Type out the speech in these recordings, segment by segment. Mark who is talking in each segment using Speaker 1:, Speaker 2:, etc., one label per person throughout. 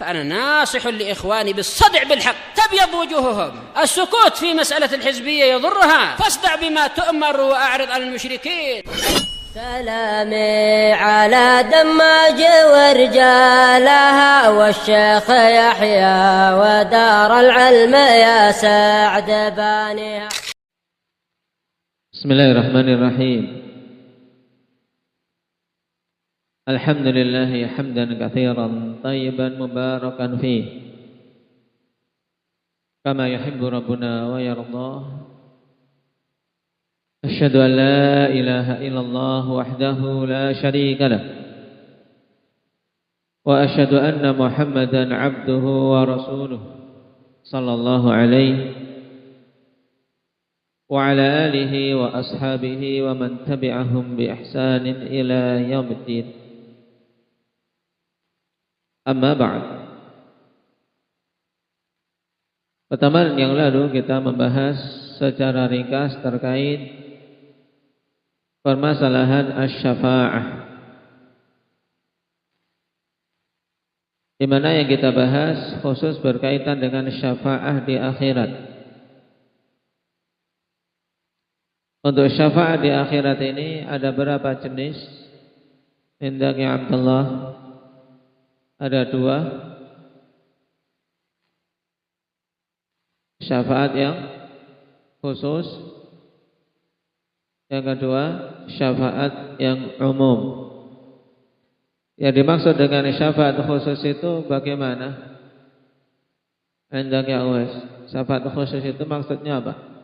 Speaker 1: فأنا ناصح لإخواني بالصدع بالحق تبيض وجوههم. السكوت في مسألة الحزبية يضرها، فاصدع بما تؤمر وأعرض عن المشركين.
Speaker 2: سلامي على دماج ورجالها والشيخ يحيى ودار العلم يا سعد بانيها.
Speaker 3: بسم الله الرحمن الرحيم. الحمد لله حمدا كثيرا طيبا مباركا فيه كما يحب ربنا ويرضاه. أشهد أن لا إله إلا الله وحده لا شريك له، وأشهد أن محمدا عبده ورسوله صلى الله عليه وعلى آله وأصحابه ومن تبعهم بإحسان إلى يوم الدين. Amma ba'd. Pertemuan yang lalu kita membahas secara ringkas terkait permasalahan asy-syafa'ah, di mana yang kita bahas khusus berkaitan dengan syafa'ah di akhirat. Untuk syafa'ah di akhirat ini ada berapa jenis? Hendaknya Abdullah. Ada dua. Syafaat yang khusus. Yang kedua, syafaat yang umum. Yang dimaksud dengan syafaat khusus itu bagaimana? Hendaknya Uwais, syafaat khusus itu maksudnya apa?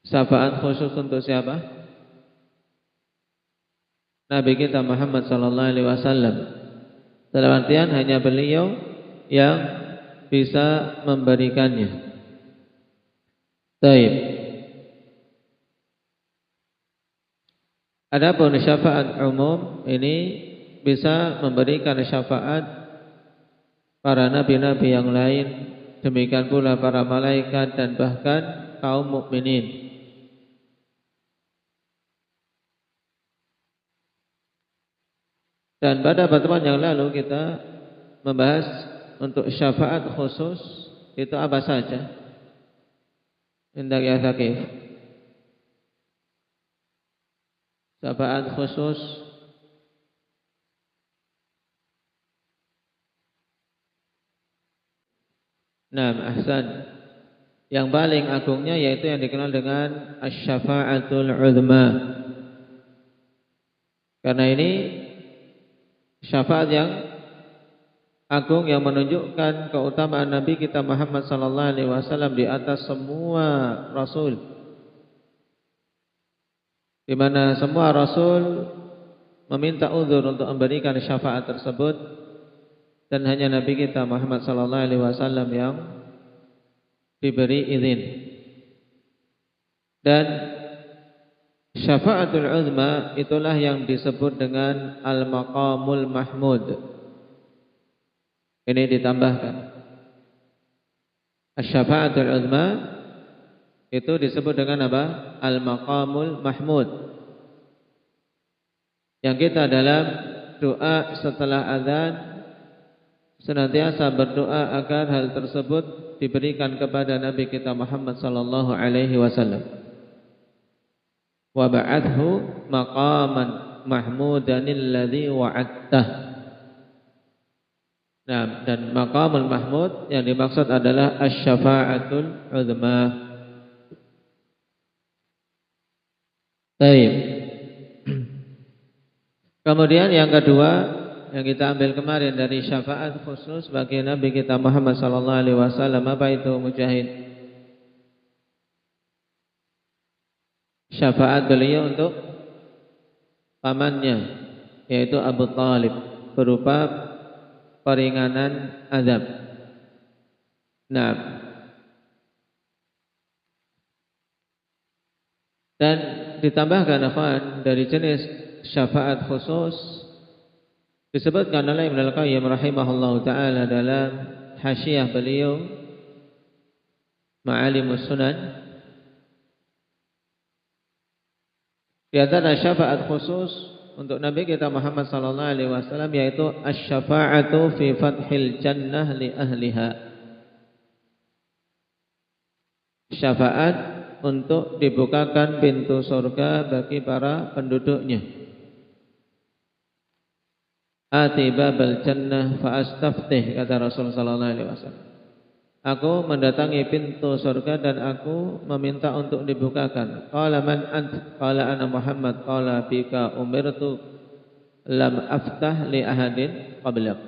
Speaker 3: Syafaat khusus untuk siapa? Nabi kita Muhammad sallallahu alaihi wasallam. Dalam artian hanya beliau yang bisa memberikannya. Baik. Adapun syafaat umum ini bisa memberikan syafaat para nabi-nabi yang lain, demikian pula para malaikat dan bahkan kaum mukminin. Dan pada pertemuan yang lalu kita membahas untuk syafaat khusus itu apa saja? Hendak ya Zakif. Syafaat khusus ahsan. Yang paling agungnya yaitu yang dikenal dengan asy-syafa'atul 'uzma. Karena ini syafaat yang agung yang menunjukkan keutamaan Nabi kita Muhammad sallallahu alaihi wasallam di atas semua rasul. Di mana semua rasul meminta uzur untuk memberikan syafaat tersebut dan hanya Nabi kita Muhammad sallallahu alaihi wasallam yang diberi izin. Dan syafaatul uzma itulah yang disebut dengan al-maqamul mahmud. Ini ditambahkan. Asy-syafaatul uzma itu disebut dengan apa? Al-maqamul mahmud. Yang kita dalam doa setelah azan senantiasa berdoa agar hal tersebut diberikan kepada Nabi kita Muhammad sallallahu alaihi wasallam. Wa ba'athu maqaman mahmudan alladhi wa'adtah. Nah, dan maqamul mahmud yang dimaksud adalah asy-syafa'atul 'uzma. Baik. Kemudian yang kedua yang kita ambil kemarin dari syafaat khusus bagi Nabi kita Muhammad sallallahu alaihi wasallam, apa itu Mujahid? Syafaat beliau untuk pamannya yaitu Abu Thalib berupa peringanan azab. Nah, dan ditambahkan akhwan dari jenis syafaat khusus disebutkan oleh Ibnu Al-Qayyim rahimahullahu taala dalam hasyiah beliau Ma'alimus Sunan. Di antara syafaat khusus untuk Nabi kita Muhammad sallallahu alaihi wasallam yaitu asy-syafa'atu fi fathil jannah li ahliha. Syafaat untuk dibukakan pintu surga bagi para penduduknya. Ati babal jannah fa astaftih, kata Rasul sallallahu alaihi wasallam. Aku mendatangi pintu surga dan aku meminta untuk dibukakan. Qala man ant? Qala ana Muhammad. Qala bika umirtu lam aftah li ahadin qablak.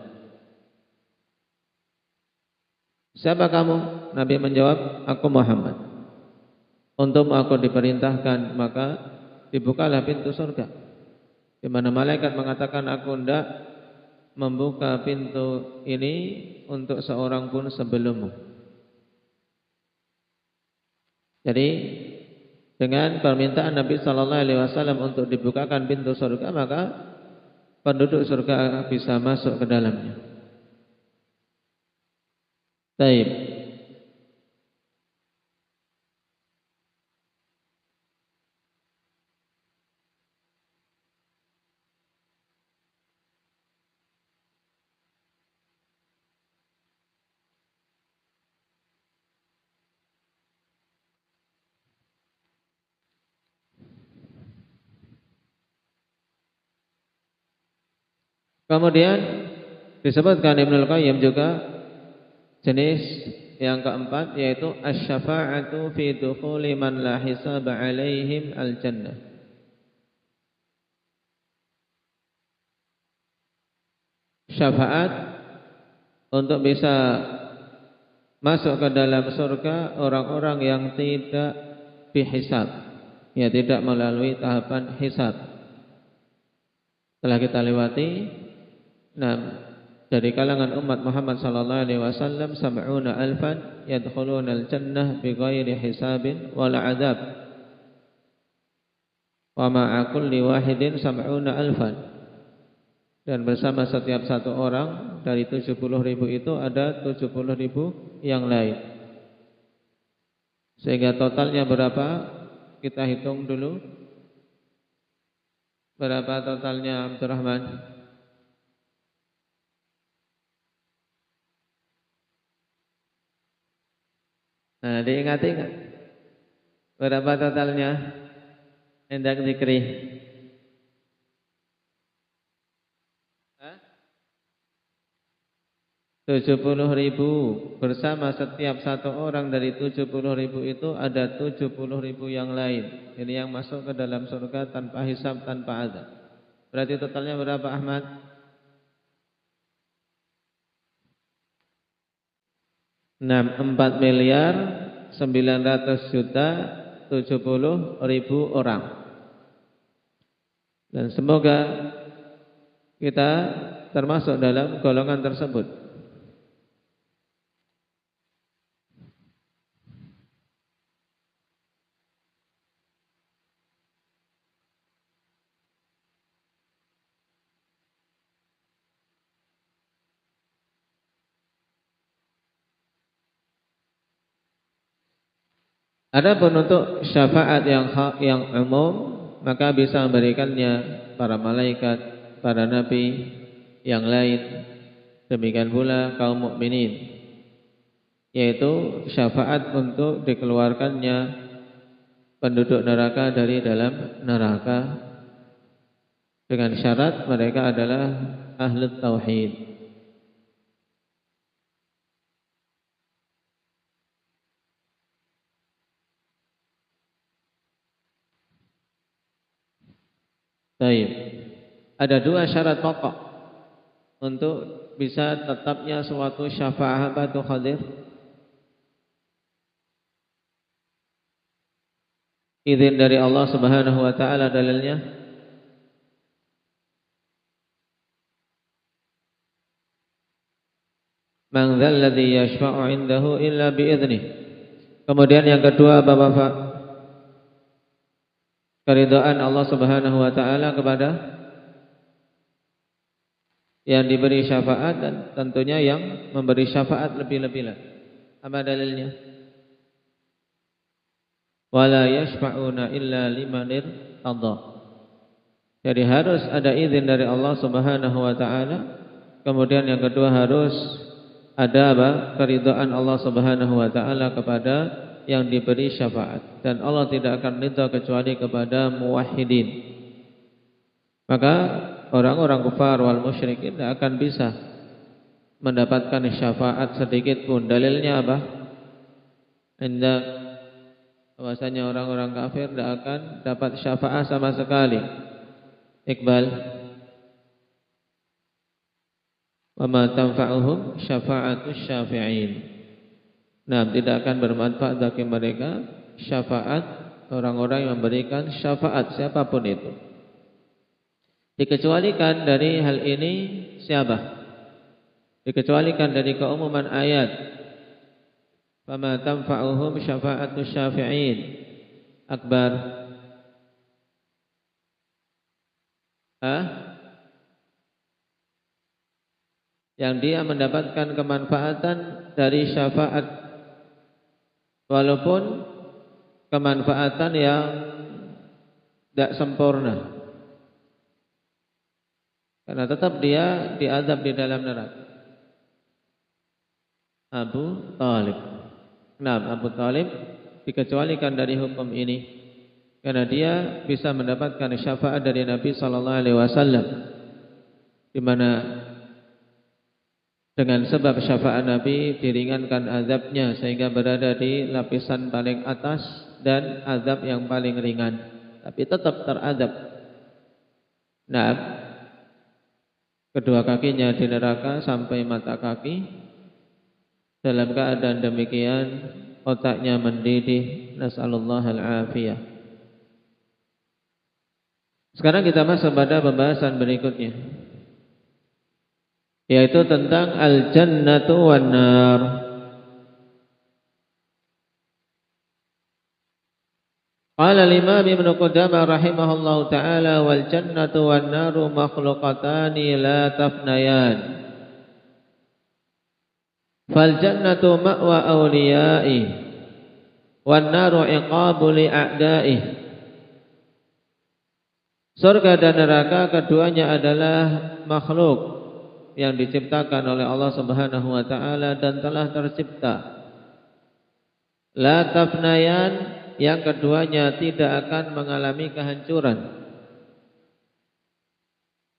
Speaker 3: Siapa kamu? Nabi menjawab, aku Muhammad. Untukmu aku diperintahkan, maka dibukalah pintu surga. Di mana malaikat mengatakan, aku hendak membuka pintu ini untuk seorang pun sebelummu. Jadi dengan permintaan Nabi sallallahu alaihi wasallam untuk dibukakan pintu surga, maka penduduk surga bisa masuk ke dalamnya. Baik. Kemudian disebutkan Ibnul Qayyim juga jenis yang keempat yaitu asy-syafa'atu fi dukhuli man la hisaba 'alaihim al-jannah. Syafaat untuk bisa masuk ke dalam surga orang-orang yang tidak dihisab, ya tidak melalui tahapan hisab. Telah kita lewati. Nah, dari kalangan umat Muhammad sallallahu alaihi wasallam 70,000 yadkhuluna al-jannah bighairi hisabin wala 'adzab. Wa ma'a kulli wahidin 70,000. Dan bersama setiap satu orang dari 70.000 itu ada 70.000 yang lain. Sehingga totalnya berapa? Kita hitung dulu. Berapa totalnya Abdurrahman? Nah, diingat-ingat. Berapa totalnya? Hendak zikri. 70.000. Bersama setiap satu orang dari 70.000 itu ada 70.000 yang lain. Ini yang masuk ke dalam surga tanpa hisab, tanpa azab. Berarti totalnya berapa, Ahmad? Nah, 4.900.070.000 orang. Dan semoga kita termasuk dalam golongan tersebut. Adapun untuk syafaat yang umum, maka bisa memberikannya para malaikat, para nabi yang lain, demikian pula kaum mukminin, yaitu syafaat untuk dikeluarkannya penduduk neraka dari dalam neraka dengan syarat mereka adalah ahli tauhid. Baik. Ada dua syarat pokok untuk bisa tetapnya suatu syafaat atau hadir. Izin dari Allah Subhanahu wa taala dalilnya. Man dzal ladzi yashfa'u 'indahu illa bi idznih. Kemudian yang kedua, Bapak-bapak, keridhaan Allah Subhanahu wa taala kepada yang diberi syafaat dan tentunya yang memberi syafaat lebih-lebih lagi. Apa dalilnya? Wala yashfa'una illa liman irtada. Jadi harus ada izin dari Allah Subhanahu wa taala. Kemudian yang kedua harus ada keridhaan Allah Subhanahu wa taala kepada yang diberi syafaat, dan Allah tidak akan ridha kecuali kepada muwahhidin. Maka orang-orang kufar wal musyrikin tidak akan bisa mendapatkan syafaat sedikit pun. Dalilnya apa? Indah bahwasanya orang-orang kafir tidak akan dapat syafaat sama sekali. Iqbal, wa ma tanfa'uhum syafa'atus syafi'in. Nah, tidak akan bermanfaat bagi mereka syafaat orang-orang yang memberikan syafaat, siapapun itu. Dikecualikan dari hal ini siapa? Dikecualikan dari keumuman ayat. Wa ma tanfa'uhum syafa'atus syafi'in. Akbar. Yang dia mendapatkan kemanfaatan dari syafaat, walaupun kemanfaatan yang tidak sempurna, karena tetap dia diazab di dalam neraka. Abu Talib. Nah, Abu Talib dikecualikan dari hukum ini karena dia bisa mendapatkan syafaat dari Nabi sallallahu alaihi wasallam, di mana dengan sebab syafaat Nabi diringankan azabnya sehingga berada di lapisan paling atas dan azab yang paling ringan, tapi tetap terazab. Nah, kedua kakinya di neraka sampai mata kaki. Dalam keadaan demikian otaknya mendidih, nasallallahu al-afiyah. Sekarang kita masuk pada pembahasan berikutnya, yaitu tentang al-jannatu wan nar. Qala al-Imam Ibnu Qudamah rahimahullahu taala wal jannatu wan naru makhluqatani la tafnayan. Fal jannatu ma'wa awliya'i wan naru iqabu li a'da'i. Surga dan neraka keduanya adalah makhluk yang diciptakan oleh Allah Subhanahu wa taala dan telah tercipta. La tafnayan, yang keduanya tidak akan mengalami kehancuran.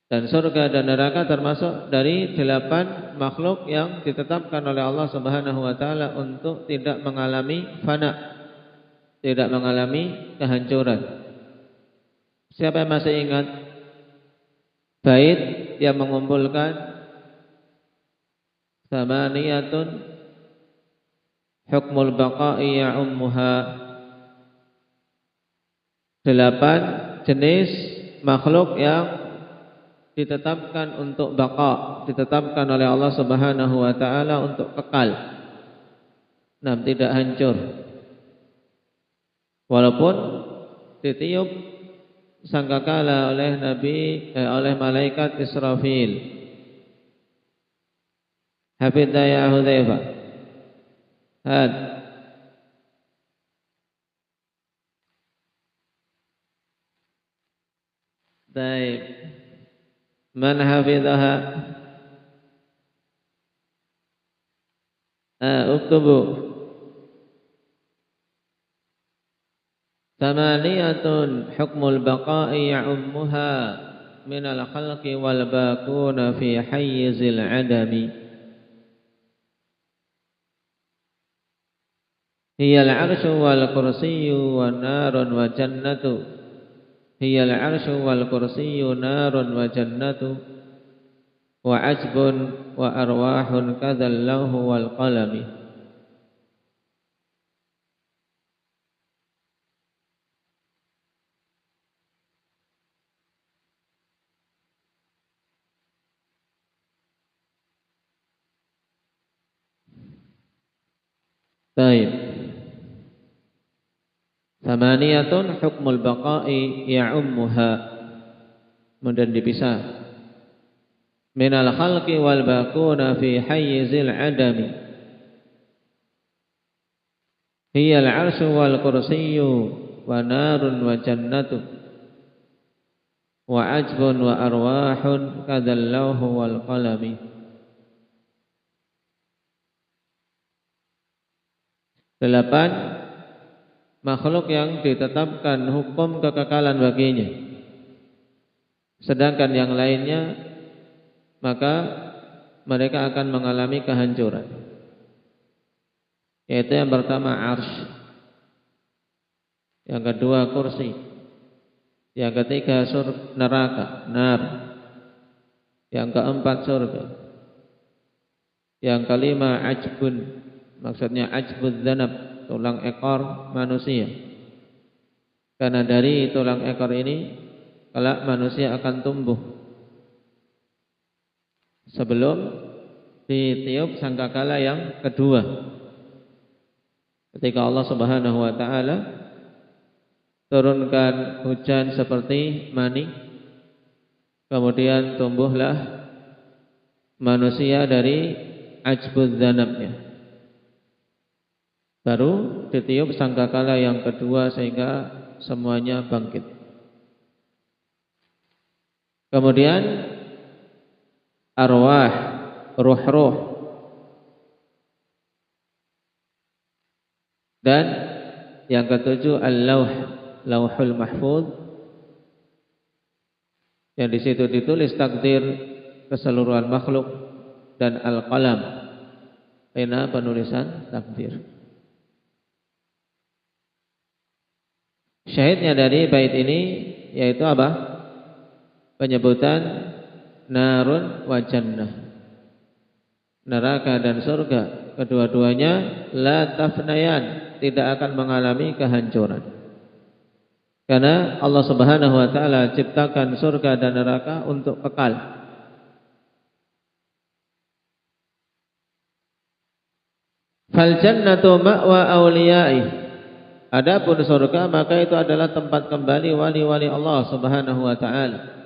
Speaker 3: Dan surga dan neraka termasuk dari 8 makhluk yang ditetapkan oleh Allah Subhanahu wa taala untuk tidak mengalami fana, tidak mengalami kehancuran. Siapa yang masih ingat bait yang mengumpulkan samaniyatun hukmul baqa'i ya'ummuha, 8 jenis makhluk yang ditetapkan untuk baqa, ditetapkan oleh Allah Subhanahu wa taala untuk kekal. Nah, tidak hancur. Walaupun ditiup sangkakala oleh oleh malaikat Israfil. Hafidha ya Hudzaifah. Had. Baik. Man hafidhaha? Uktubu. Thamaniyatun hukmul baqa'i ya'ummuha minal khalqi wal bakuna fi hayyizil adami. Hiyal arsyu wal kursiyyu wa narun wa jannatu. Hiyal arsyu wal kursiyyu narun wa jannatu. Wa ajbun wa arwahun kadzal lahu wal qalami. Baik. Thamaniyatun hukmul baqa'i ya'ummuha. Kemudian dipisah. Minal khalqi wal bakuna fi hayyizil adami. Hiyal arsyu wal kursiyyu wa narun wa jannatu. wa ajbun wa arwahun kadallahu wal qalami. Delapan, makhluk yang ditetapkan hukum kekekalan baginya, sedangkan yang lainnya maka mereka akan mengalami kehancuran. Yaitu yang pertama arsy, yang kedua kursi, yang ketiga neraka, nar, yang keempat surga, yang kelima ajbun, maksudnya ajbud dzanab, tulang ekor manusia. Karena dari tulang ekor ini kelak manusia akan tumbuh sebelum ditiup sangkakala yang kedua, ketika Allah Subhanahu wa taala turunkan hujan seperti mani, kemudian tumbuhlah manusia dari ajbud dzanabnya, baru ditiup sangkakala yang kedua sehingga semuanya bangkit. Kemudian arwah, ruh-ruh, dan yang ketujuh al-lauh, lauhul mahfuz, yang di situ ditulis takdir keseluruhan makhluk, dan al-qalam, pena penulisan takdir. Syahidnya dari bait ini yaitu apa? Penyebutan narun wa jannah, neraka dan surga, kedua-duanya la tafnayan, tidak akan mengalami kehancuran. Karena Allah Subhanahu wa taala ciptakan surga dan neraka untuk kekal. Fal jannatu ma'wa awliya'i, adapun surga maka itu adalah tempat kembali wali-wali Allah Subhanahu wa taala.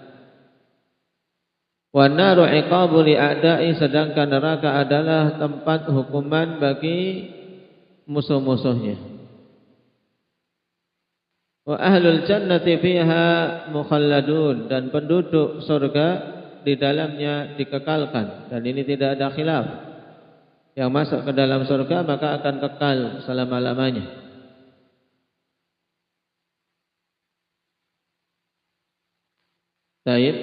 Speaker 3: Wan naru iqabu li a'da'i, sedangkan neraka adalah tempat hukuman bagi musuh-musuhnya. Wa ahlul jannati fiha mukhalladun, dan penduduk surga di dalamnya dikekalkan, dan ini tidak ada khilaf. Yang masuk ke dalam surga maka akan kekal selama-lamanya. Baik.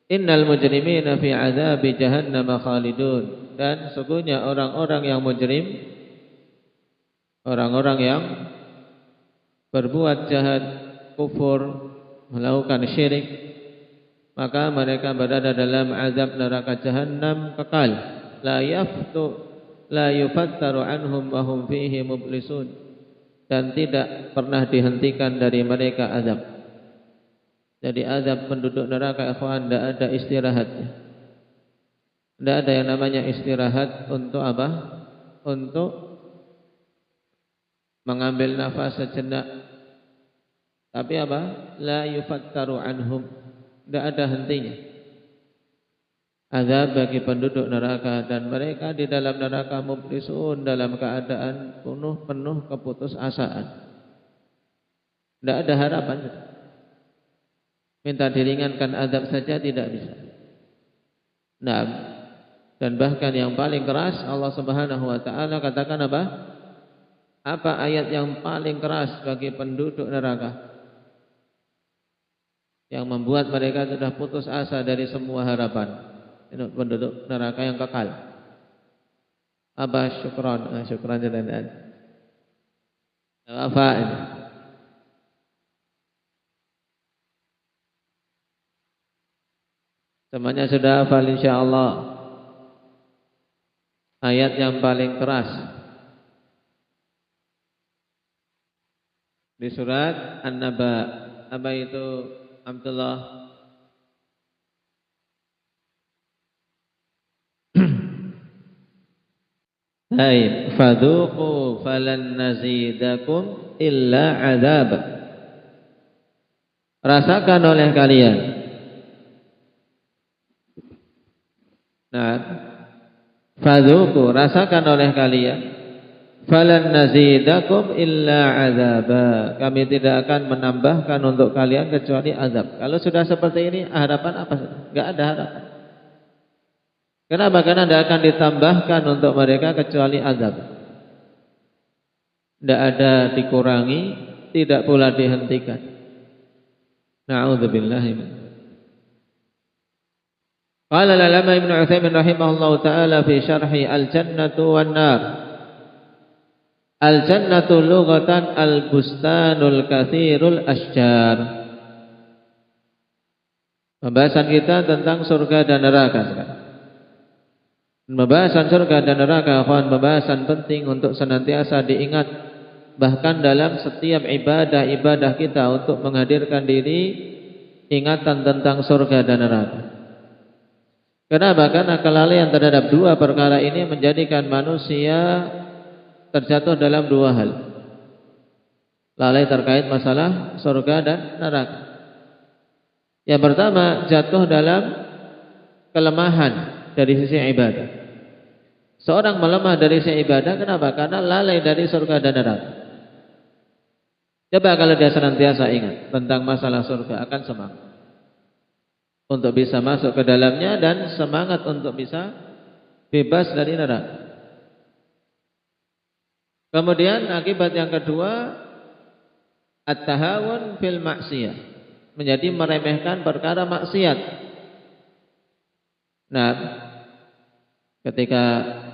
Speaker 3: Innal mujrimina fi adzabi jahannam khalidun, dan sesungguhnya orang-orang yang mujrim, orang-orang yang berbuat jahat, kufur, melakukan syirik, maka mereka berada dalam azab neraka jahannam kekal. La yufattaru anhum wa hum fihi mublisun, dan tidak pernah dihentikan dari mereka azab. Jadi azab penduduk neraka, ikhwan, tidak ada istirahatnya. Tidak ada yang namanya istirahat untuk apa? Untuk mengambil nafas sejenak. Tapi apa? La yufattaru anhum, tidak ada hentinya azab bagi penduduk neraka, dan mereka di dalam neraka mublisun, dalam keadaan penuh keputusasaan. Tidak ada harapan. Minta diringankan azab saja tidak bisa. Nah, dan bahkan yang paling keras Allah Subhanahu wa taala katakan apa? Apa ayat yang paling keras bagi penduduk neraka, yang membuat mereka sudah putus asa dari semua harapan? Penduduk neraka yang kekal. Apa? Syukran. Syukran jadaan. Apa ini? Semuanya sudah hafal insyaallah. Ayat yang paling keras di surat An-Naba. Apa itu, Abdullah? Baik, fadhuqu falan nazidakum illa azab. Rasakan oleh kalian. Nah, fadhuqu, rasakan oleh kalian, falan nazidakum illa azaba. Kami tidak akan menambahkan untuk kalian kecuali azab. Kalau sudah seperti ini, harapan apa? Enggak ada harapan. Kenapa? Karena tidak akan ditambahkan untuk mereka kecuali azab. Tidak ada dikurangi, tidak pula dihentikan. Na'udzubillahi min. Qala al-Alama Ibnu Utsaimin rahimahullahu taala fi syarhi al-jannatu wan nar. Al-jannatu lughatan al-bustanul katsirul asjar. Pembahasan kita tentang surga dan neraka sekarang. Pembahasan surga dan neraka, pembahasan penting untuk senantiasa diingat. Bahkan dalam setiap ibadah-ibadah kita untuk menghadirkan diri ingatan tentang surga dan neraka. Kenapa? Karena kelalaian terhadap dua perkara ini menjadikan manusia terjatuh dalam dua hal. Lalai terkait masalah surga dan neraka. Yang pertama, jatuh dalam kelemahan dari sisi ibadah. Seorang melemah dari sisi ibadah, kenapa? Karena lalai dari surga dan neraka. Coba kalau dia senantiasa ingat tentang masalah surga, akan semangat untuk bisa masuk ke dalamnya dan semangat untuk bisa bebas dari neraka. Kemudian akibat yang kedua, at-tahawun fil maksiyah, menjadi meremehkan perkara maksiat. Nah, ketika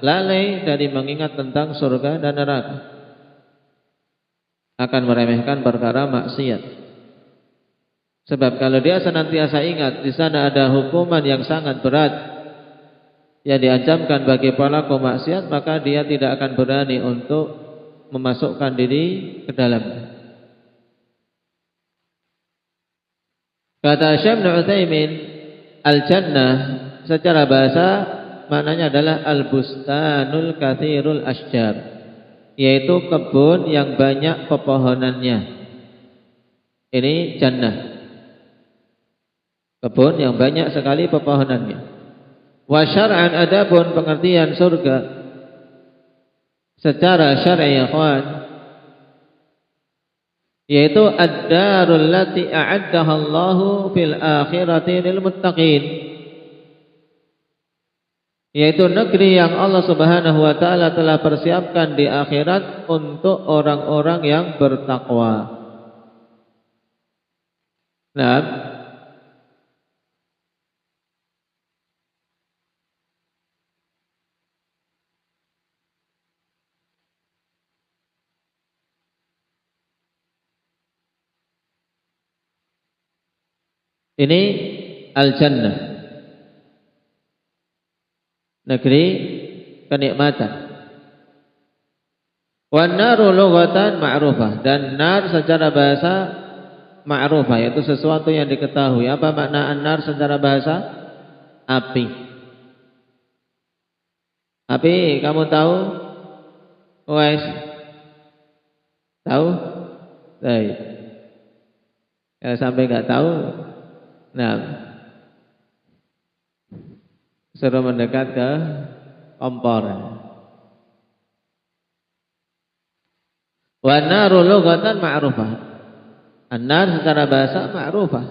Speaker 3: lalai dari mengingat tentang surga dan neraka, akan meremehkan perkara maksiat. Sebab kalau dia senantiasa ingat di sana ada hukuman yang sangat berat yang diancamkan bagi pelaku maksiat, maka dia tidak akan berani untuk memasukkan diri ke dalamnya. Kata Syekh Ibnu Utsaimin, al-jannah secara bahasa maknanya adalah al-bustanul katsirul asjar, yaitu kebun yang banyak pepohonannya. Ini jannah, kebun yang banyak sekali pepohonannya. Wa syar'an, adapun pengertian surga secara syar'i, ikhwan, yaitu ad-darul lati a'addaha Allahu fil akhirati lil muttaqin, yaitu negeri yang Allah Subhanahu wa taala telah persiapkan di akhirat untuk orang-orang yang bertakwa. Nah, ini al-jannah, negeri kenikmatan. Wan naru lughatan ma'rufah, dan nar secara bahasa ma'rufah, yaitu sesuatu yang diketahui. Apa makna an-nar secara bahasa? Api. Api, kamu tahu? Wes, tahu? Baik. Kalau sampai nggak tahu, nah, suruh mendekat ke kompor. Wa naru lughatan ma'rufah. An-nar secara bahasa ma'rufah.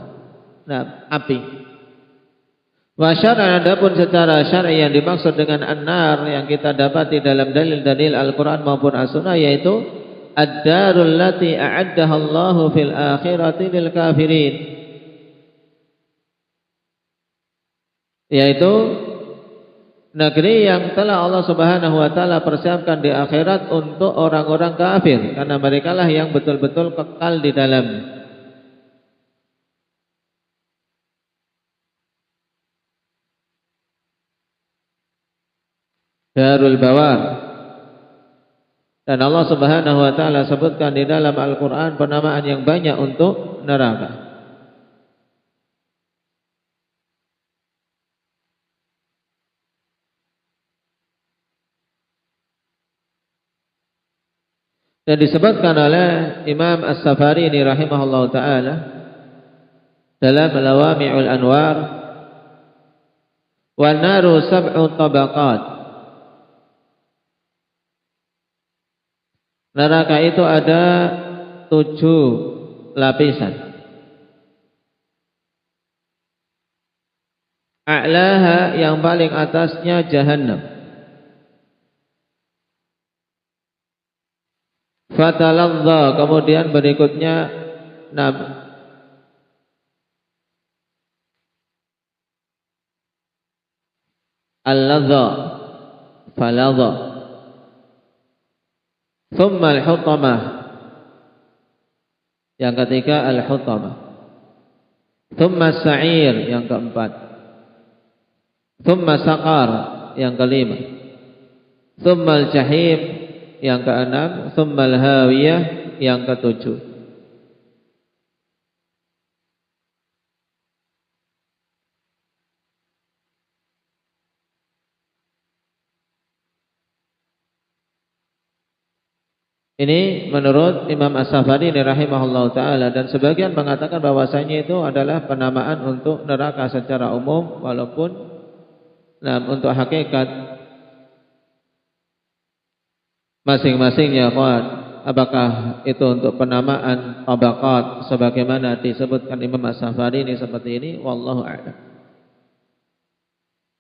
Speaker 3: Nah, api. Wa syar'an, adapun secara syar'i yang dimaksud dengan an-nar yang kita dapati dalam dalil-dalil Al-Qur'an maupun As-Sunnah, yaitu ad-darul lati a'addaha Allahu fil akhirati lil kafirin, yaitu negeri yang telah Allah Subhanahu wa taala persiapkan di akhirat untuk orang-orang kafir, karena merekalah yang betul-betul kekal di dalam. Darul Bawar. Dan Allah Subhanahu wa taala sebutkan di dalam Al-Qur'an penamaan yang banyak untuk neraka. Dan disebutkan oleh Imam As-Safarini rahimahullahu taala dalam Lawami'ul Anwar, wan naru sab'u tabaqat. neraka itu ada 7 lapisan. A'laha, yang paling atasnya Jahannam. Fataladza, kemudian berikutnya al-ladza, faladza. Thumma al-hutamah, yang ketiga al-hutamah. Thumma as-sa'ir, yang keempat. Thumma saqar, yang kelima. Thumma al-jahim, yang keenam. Thumma al-hawiyah, yang ketujuh. Ini menurut Imam As-Safari rahimahullah ta'ala, dan sebagian mengatakan bahwasanya itu adalah penamaan untuk neraka secara umum, walaupun untuk hakikat masing-masingnya apakah itu untuk penamaan tabaqat sebagaimana disebutkan Imam As-Safari ini seperti ini, wallahu a'lam.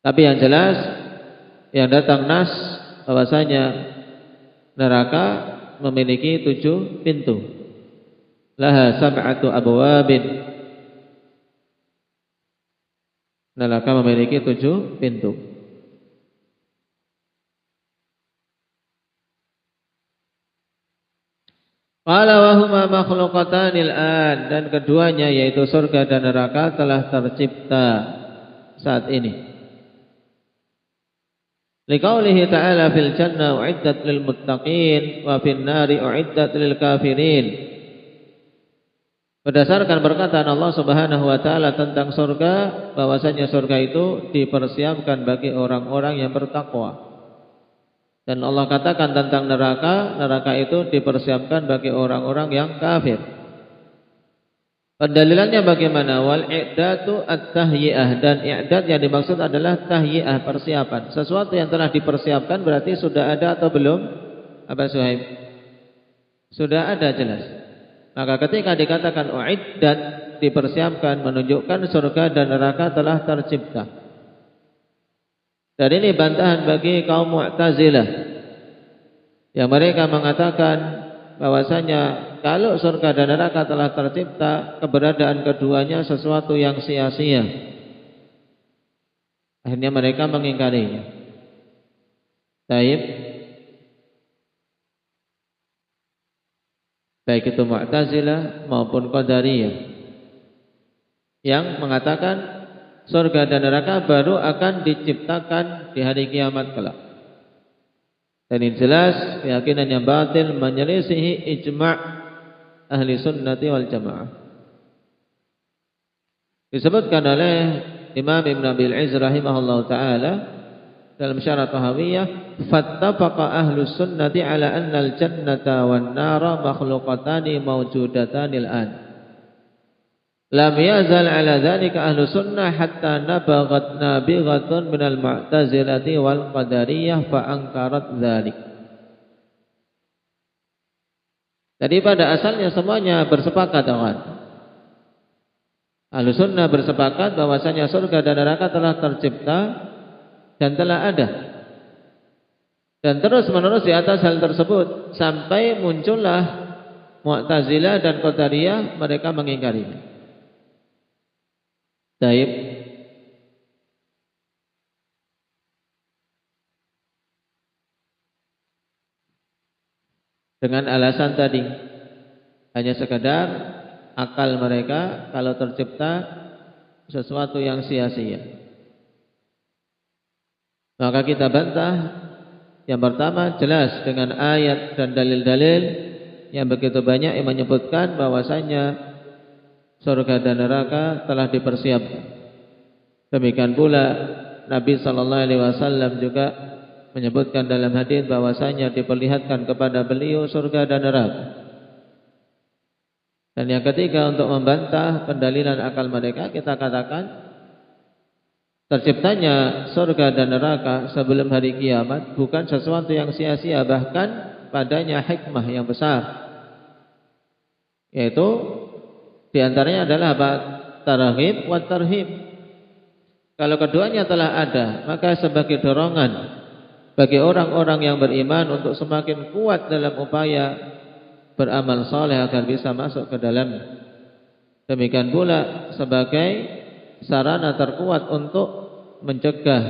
Speaker 3: Tapi yang jelas yang datang nas bahwasanya neraka memiliki 7 pintu. Laha sab'atu abwabin. Neraka memiliki 7 pintu. Qala wa huma makhluqatanil an, dan keduanya yaitu surga dan neraka telah tercipta saat ini. Liqaulihi ta'ala fil jannah u'iddat lil muttaqin wa fin nari u'iddat lil kafirin. Berdasarkan perkataan Allah Subhanahu wa taala tentang surga, bahwasanya surga itu dipersiapkan bagi orang-orang yang bertakwa. Dan Allah katakan tentang neraka, neraka itu dipersiapkan bagi orang-orang yang kafir. Pendalilannya bagaimana? Wal i'datu at-tahyi'ah, dan i'dad yang dimaksud adalah tahyi'ah, persiapan. Sesuatu yang telah dipersiapkan berarti sudah ada atau belum? Apa Suhaib? Sudah ada, jelas. Maka ketika dikatakan u'iddat, dipersiapkan, menunjukkan surga dan neraka telah tercipta. Dan ini bantahan bagi kaum Mu'tazilah yang mereka mengatakan bahwasanya kalau surga dan neraka telah tercipta, keberadaan keduanya sesuatu yang sia-sia. Akhirnya mereka mengingkarinya. Baik itu Mu'tazilah maupun Qadariyah yang mengatakan surga dan neraka baru akan diciptakan di hari kiamat kelak. Dan ini jelas keyakinan yang batil, menyelisihi ijma' ahli sunnati wal jamaah. Disebutkan oleh Imam Ibn Abil Izz rahimahullah ta'ala dalam syarah Tahawiyah, fattafaqa ahlus sunnati ala anna al-jannata wan nara makhluqatani mawjudatanil an. Lam yazal ala dhalika ahlus sunnah hatta nabaghat nabighatun minal mu'tazilati wal qadariyah fa'angkarat dhalik. Jadi pada asalnya semuanya bersepakat, kawan. Ahlus sunnah bersepakat bahwasanya surga dan neraka telah tercipta dan telah ada. Dan terus menerus di atas hal tersebut sampai muncullah Mu'tazilah dan Qadariyah, mereka mengingkarinya. Baik. Dengan alasan tadi, hanya sekedar akal mereka kalau tercipta sesuatu yang sia-sia. Maka kita bantah. Yang pertama, jelas dengan ayat dan dalil-dalil yang begitu banyak yang menyebutkan bahwasanya surga dan neraka telah dipersiapkan. Demikian pula Nabi sallallahu alaihi wasallam juga menyebutkan dalam hadis bahwasanya diperlihatkan kepada beliau surga dan neraka. Dan yang ketiga, untuk membantah pendalilan akal mereka, kita katakan terciptanya surga dan neraka sebelum hari kiamat bukan sesuatu yang sia-sia, bahkan padanya hikmah yang besar, yaitu diantaranya adalah apa? Targhib wa tarhib. Kalau keduanya telah ada, maka sebagai dorongan bagi orang-orang yang beriman untuk semakin kuat dalam upaya beramal saleh agar bisa masuk ke dalamnya. Demikian pula sebagai sarana terkuat untuk mencegah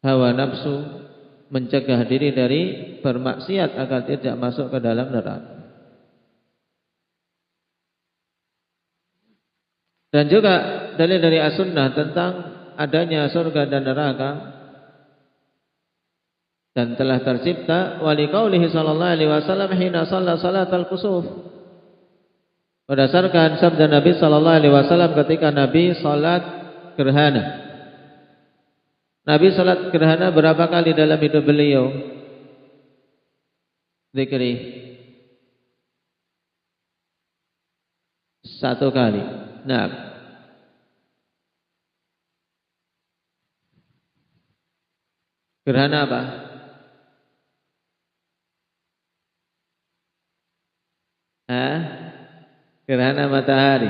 Speaker 3: hawa nafsu, mencegah diri dari bermaksiat agar tidak masuk ke dalam neraka. Dan juga dalil dari as-sunnah tentang adanya surga dan neraka, dan telah tercipta wali qaulihi sallallahu alaihi wasallam hina shalla salatal kusuf. Berdasarkan sabda Nabi sallallahu alaihi wasallam ketika Nabi salat gerhana. Nabi salat gerhana berapa kali dalam hidup beliau? Zikri. 1 kali. Nah, gerhana apa? Gerhana matahari.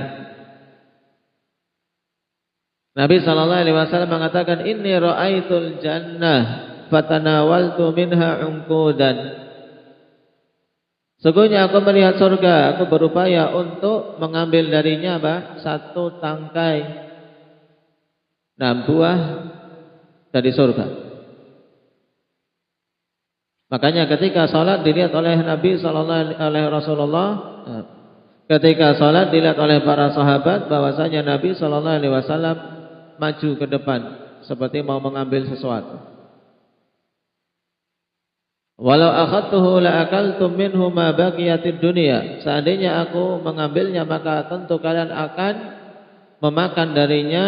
Speaker 3: Nabi sallallahu alaihi wasallam mengatakan, "Inni ra'aitul jannah fatanawaltu minha unqudan." Sesungguhnya aku melihat surga, aku berupaya untuk mengambil darinya apa? 1 tangkai 6 buah dari surga. Makanya ketika salat dilihat oleh Nabi sallallahu alaihi Rasulullah, ketika salat dilihat oleh para sahabat bahwasanya Nabi sallallahu alaihi wasallam maju ke depan seperti mau mengambil sesuatu. Walau akhadtuhu la akaltum minhu ma baqiyatid dunya. Seandainya aku mengambilnya maka tentu kalian akan memakan darinya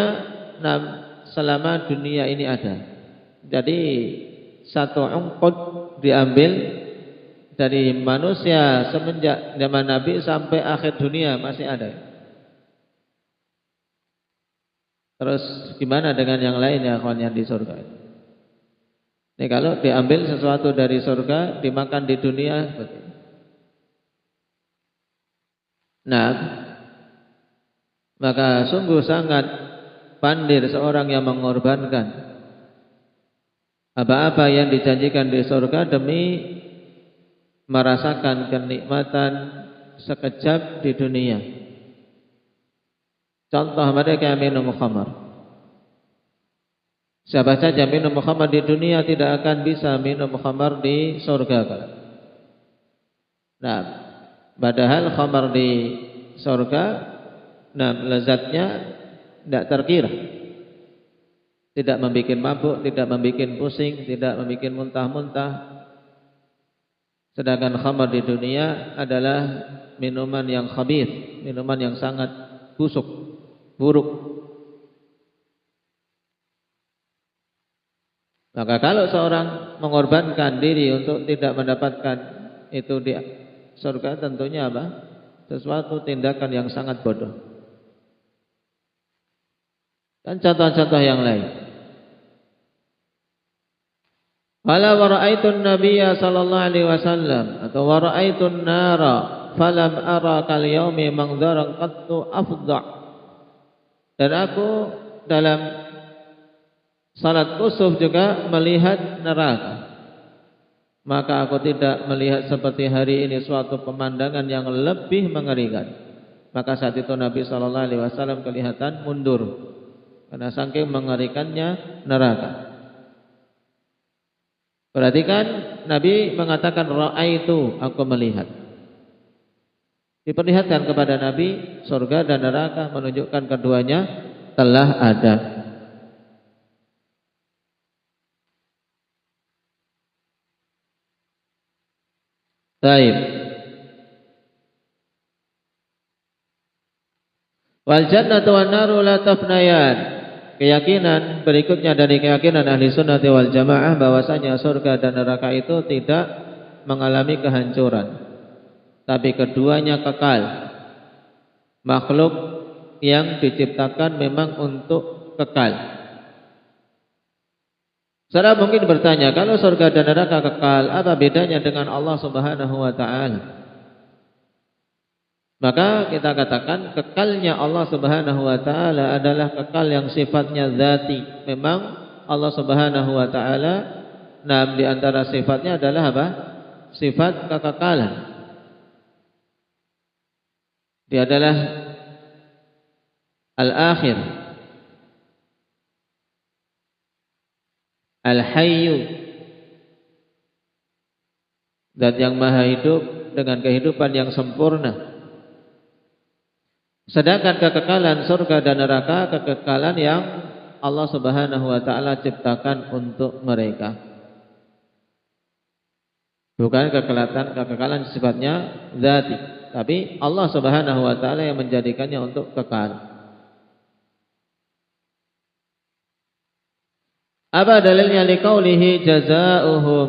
Speaker 3: selama dunia ini ada. Jadi 1 ungqud diambil dari manusia semenjak zaman Nabi sampai akhir dunia masih ada. Terus gimana dengan yang lain ya kawan yang di surga? Ini kalau diambil sesuatu dari surga dimakan di dunia seperti ini. Nah, maka sungguh sangat pandir seorang yang mengorbankan apa-apa yang dijanjikan di surga demi merasakan kenikmatan sekejap di dunia. Contoh mereka yang minum khamar. Siapa saja minum khamar di dunia tidak akan bisa minum khamar di surga. Nah, padahal khamar di surga, lezatnya tidak terkira. Tidak membuat mabuk, tidak membuat pusing, tidak membuat muntah-muntah. Sedangkan khamar di dunia adalah minuman yang khabith, minuman yang sangat busuk, buruk. Maka kalau seorang mengorbankan diri untuk tidak mendapatkan itu di surga, tentunya apa? Sesuatu tindakan yang sangat bodoh. Dan contoh-contoh yang lain. Wala wara'aitun nabiyya sallallahu alaihi wasallam atau wara'aitun nara falam ara kal yaumi mangdaran qattu afdha. Dan aku dalam salat kusuf juga melihat neraka. Maka aku tidak melihat seperti hari ini suatu pemandangan yang lebih mengerikan. Maka saat itu Nabi sallallahu alaihi wasallam kelihatan mundur karena saking mengerikannya neraka. Perhatikan Nabi mengatakan ra'aitu, aku melihat. Diperlihatkan kepada Nabi surga dan neraka, menunjukkan keduanya telah ada. Baik. Wal jannatu wan naru la tafnayan. Keyakinan berikutnya dari keyakinan ahli sunnah wal jamaah bahwasanya surga dan neraka itu tidak mengalami kehancuran, tapi keduanya kekal. Makhluk yang diciptakan memang untuk kekal. Saudara mungkin bertanya, kalau surga dan neraka kekal, apa bedanya dengan Allah Subhanahu wa taala? Maka kita katakan kekalnya Allah Subhanahu wa taala adalah kekal yang sifatnya dzati. Memang Allah Subhanahu wa taala di antara sifatnya adalah apa? Sifat kekekalan. Dia adalah al-akhir, al-hayyu, zat yang maha hidup dengan kehidupan yang sempurna. Sedangkan kekekalan surga dan neraka kekekalan yang Allah Subhanahu wa taala ciptakan untuk mereka. Bukan kekekalan sifatnya dzati, tapi Allah Subhanahu wa taala yang menjadikannya untuk kekal. Apa dalilnya liqaulihi jazaohum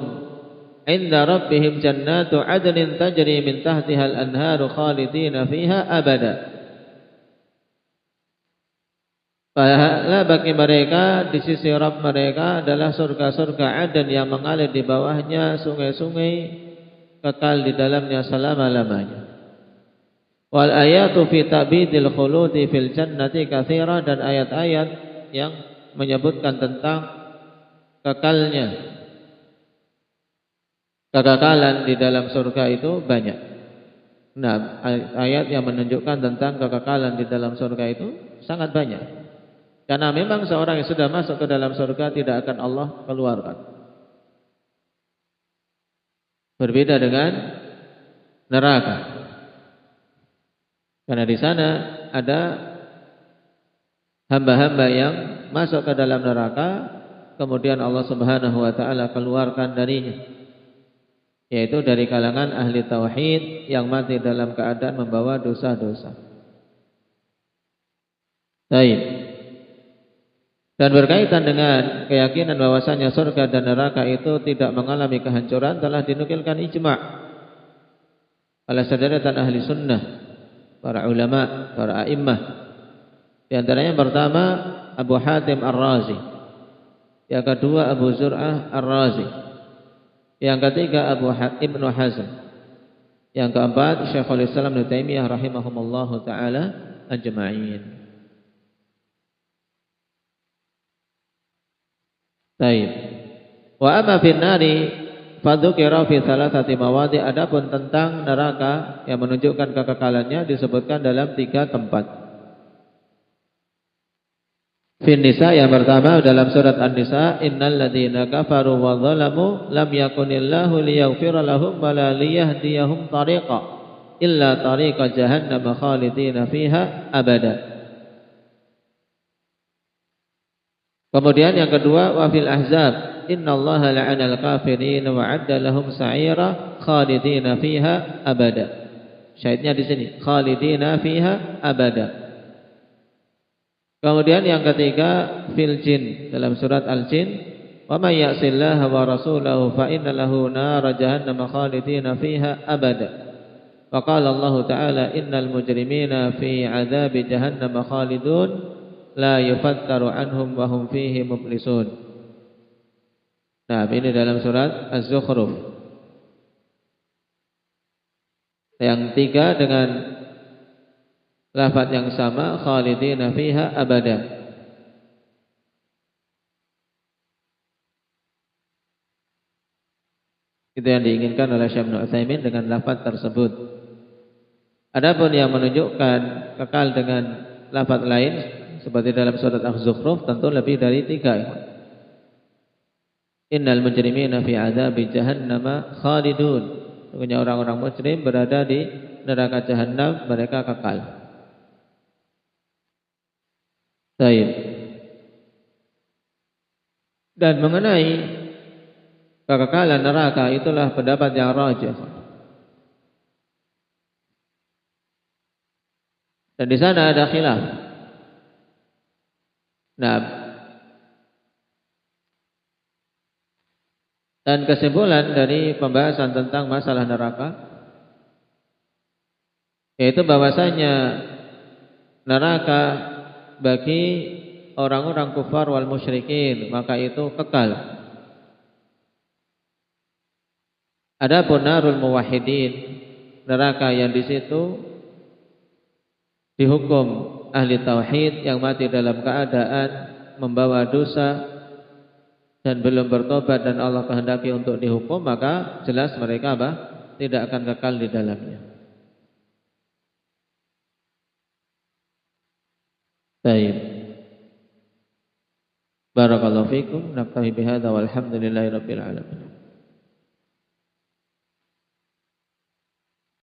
Speaker 3: inda rabbihim jannatu adnin tajri min tahtiha al-anharu khalidina fiha abada. Pahala bagi mereka di sisi Rabb mereka adalah surga-surga Aden yang mengalir di bawahnya sungai-sungai kekal di dalamnya selama-lamanya. Wal ayatu fi ta'bidil khuludi fil jannati katsira, dan ayat-ayat yang menyebutkan tentang kekekalan di dalam surga itu banyak. Nah, ayat yang menunjukkan tentang kekekalan di dalam surga itu sangat banyak. Karena memang seorang yang sudah masuk ke dalam surga tidak akan Allah keluarkan. Berbeda dengan neraka. Karena di sana ada hamba-hamba yang masuk ke dalam neraka, kemudian Allah Subhanahu wa taala keluarkan darinya. Yaitu dari kalangan ahli tauhid yang mati dalam keadaan membawa dosa-dosa. Baik. Dan berkaitan dengan keyakinan bahwasanya surga dan neraka itu tidak mengalami kehancuran telah dinukilkan ijma' oleh saudara-saudara ahli sunnah, para ulama, para a'immah. Di antaranya pertama Abu Hatim Ar-Razi, yang kedua Abu Zur'ah Ar-Razi, yang ketiga Ibnu Hazm, yang keempat Syekhul Islam Ibnu Taimiyah rahimahumullahu taala ajma'in. Baik. Wa amma fin nari fadzukira fi thalathati mawadi', adapun tentang neraka yang menunjukkan kekekalannya disebutkan dalam 3 tempat. Fin Nisa, yang pertama dalam surat An-Nisa, innal ladzina kafaru wa dzalamu lam yakunillahu liyaghfira lahum wa la liyahdiyahum tariqa illa tariqa jahannam khalidina fiha abada. Kemudian yang kedua, wa fil ahzab innallaha la'anal kafirin wa 'adda lahum sa'ira khalidina fiha abada. Syahidnya di sini khalidina fiha abada. Kemudian yang ketiga fil jin, dalam surat Al-Jin, wa may ya'sillaha wa rasulahu fa inna lahu nar jahannam khalidina fiha abada. Wa qala Allah ta'ala innal mujrimina fi 'adzabi jahannam khalidun la yufattaru anhum wa hum fihi mublisun. Nah, ini dalam surat Az-Zukhruf. Yang 3 dengan lafaz yang sama, khalidina fiha abada. Itu yang diinginkan oleh Syekh Ibnu Utsaimin dengan lafaz tersebut. Adapun yang menunjukkan kekal dengan lafaz lain seperti dalam surat Az-Zukhruf tentu lebih dari 3. Innal mujrimina fi 'adzabi jahannam khalidun. Sesungguhnya orang-orang mujrim berada di neraka jahanam, mereka kekal. Baik. Dan mengenai kekekalan neraka itulah pendapat yang rajih. Dan di sana ada khilaf. Nah, dan kesimpulan dari pembahasan tentang masalah neraka yaitu bahwasanya neraka bagi orang-orang kufar wal musyrikin maka itu kekal Adapun narul muwahhidin, neraka yang di situ dihukum ahli tauhid yang mati dalam keadaan membawa dosa dan belum bertobat dan Allah kehendaki untuk dihukum, maka jelas mereka apa? Tidak akan kekal di dalamnya. Baik. Barakallahu fikum. Naktafi bihadza walhamdulillahi rabbil alamin.